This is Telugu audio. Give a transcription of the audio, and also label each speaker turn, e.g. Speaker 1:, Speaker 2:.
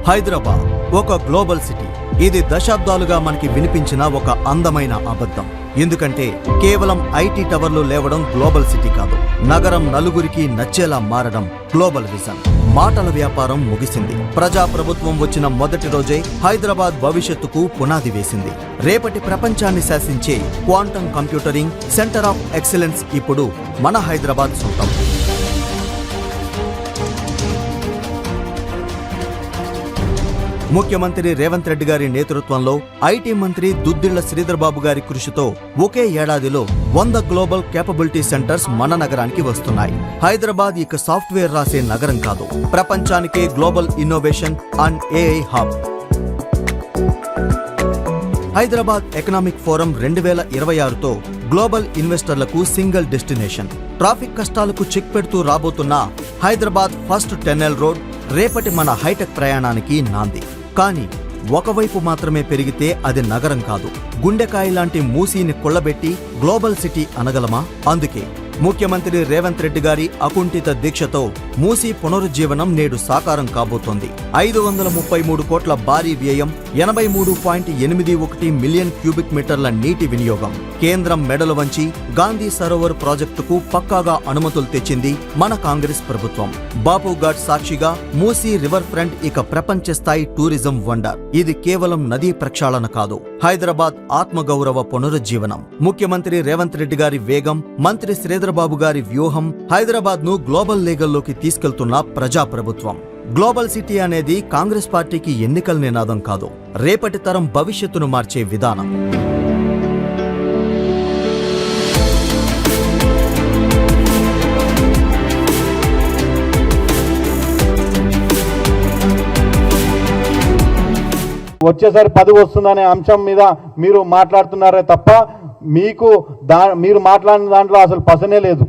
Speaker 1: హైదరాబాద్ ఒక గ్లోబల్ సిటీ. ఇది దశాబ్దాలుగా మనకి వినిపించిన ఒక అందమైన అబద్ధం. ఎందుకంటే కేవలం ఐటీ టవర్లు లేవడం గ్లోబల్ సిటీ కాదు, నగరం నలుగురికి నచ్చేలా మారడం గ్లోబల్ విజన్. మాటల వ్యాపారం ముగిసింది. ప్రజాప్రభుత్వం వచ్చిన మొదటి రోజే హైదరాబాద్ భవిష్యత్తుకు పునాది వేసింది. రేపటి ప్రపంచాన్ని శాసించే quantum computering centre of excellence ఇప్పుడు మన హైదరాబాద్ సొంతం. ముఖ్యమంత్రి రేవంత్ రెడ్డి గారి నేతృత్వంలో ఐటీ మంత్రి దుద్దిళ్ల శ్రీధర్ బాబు గారి కృషితో ఒకే ఏడాదిలో 100 గ్లోబల్ కేపబిలిటీ సెంటర్స్ మన నగరానికి వస్తున్నాయి. హైదరాబాద్ ఇక సాఫ్ట్వేర్ రాసే నగరం కాదు, ప్రపంచానికే global innovation and AI hub. Hyderabad economic forum 2026తో గ్లోబల్ ఇన్వెస్టర్లకు సింగిల్ డెస్టినేషన్. ట్రాఫిక్ కష్టాలకు చెక్ పెడుతూ రాబోతున్న హైదరాబాద్ ఫస్ట్ టెన్నెల్ రోడ్ రేపటి మన హైటెక్ ప్రయాణానికి నాంది. కానీ ఒకవైపు మాత్రమే పెరిగితే అది నగరం కాదు. గుండెకాయ లాంటి మూసీని కొల్లబెట్టి గ్లోబల్ సిటీ అనగలమా? అందుకే ముఖ్యమంత్రి రేవంత్ రెడ్డి గారి అకుంఠిత దీక్షతో మూసీ పునరుజ్జీవనం నేడు సాకారం కాబోతోంది. 533 కోట్ల భారీ వ్యయం, 83.81 మిలియన్ క్యూబిక్ మీటర్ల నీటి వినియోగం. కేంద్రం మెడలు వంచి గాంధీ సరోవర్ ప్రాజెక్టుకు పక్కాగా అనుమతులు తెచ్చింది మన కాంగ్రెస్ ప్రభుత్వం. బాపుఘాట్ సాక్షిగా మూసీ రివర్ ఫ్రంట్ ఇక ప్రపంచ స్థాయి టూరిజం వండర్. ఇది కేవలం నదీ ప్రక్షాళన కాదు, హైదరాబాద్ ఆత్మగౌరవ పునరుజ్జీవనం. ముఖ్యమంత్రి రేవంత్ రెడ్డి గారి వేగం, మంత్రి శ్రీధర్ బాబు గారి వ్యూహం హైదరాబాద్ ను గ్లోబల్ లీగల్లోకి తీసుకెళ్తున్న ప్రజాప్రభుత్వం. గ్లోబల్ సిటీ అనేది కాంగ్రెస్ పార్టీకి ఎన్నికల నినాదం కాదు, రేపటి తరం భవిష్యత్తును మార్చే విధానం.
Speaker 2: వచ్చేసారి పదవి వస్తుందనే అంశం మీద మీరు మాట్లాడుతున్నారే తప్ప మీకు మీరు మాట్లాడిన దాంట్లో అసలు పసనే లేదు.